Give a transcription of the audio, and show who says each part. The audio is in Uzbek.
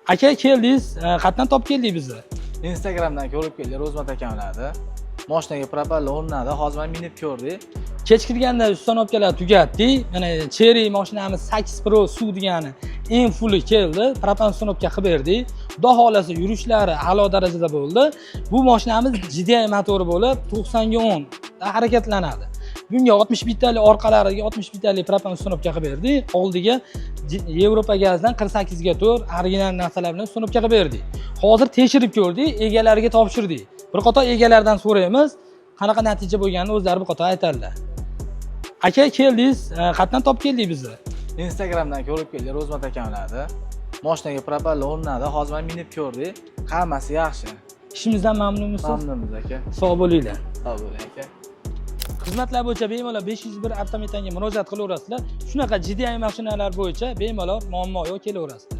Speaker 1: Aka keldingiz, qayerdan topib keldik bizni?
Speaker 2: Instagramdan ko'rib keldik, Ro'zmat akamlarni. Mashinaga propeller o'rnadi, hozir men minib ko'rdik.
Speaker 1: Kech kirganda ustanobkalar tugatdik. Mana Cherry mashinamiz 8 Pro suv degani eng fulli keldi. Propan ustanobka qilib berdik. Xudo xolasa yurishlari a'lo darajada bo'ldi. Bu mashinamiz GDI motori bo'lib 90 ga 10 harakatlanadi. Bunga 60 bitalik orqalariga 60 bitalik propan ustanobka qilib berdik. Oldiga Yevropa gazdan 48 ga 4 original narsalar bilan ustanobka qilib berdik. Hozir tekshirib ko'rdik, egalariga topshirdik. Bir qator egalardan so'raymiz, qanaqa natija bo'lganini o'zlari bir qator aytadilar. Aka keldingiz, qayerdan topib keldik bizni?
Speaker 2: Instagramdan ko'rib keldik, Ro'zmat akamlarni. Mashinaga propeller o'rnadi, hozir men minib ko'rdik. Hammasi yaxshi.
Speaker 1: Ishimizdan mamnunmisiz?
Speaker 2: Mamnunmiz aka.
Speaker 1: Sog' bo'linglar.
Speaker 2: Sog' bo'ling aka.
Speaker 1: Xizmatlar bo'yicha bemalol 501 avtometanga murojaat qilaverasizlar. Shunaqa GDI mashinalar bo'yicha bemalol muammo yo'q kelaverasizlar.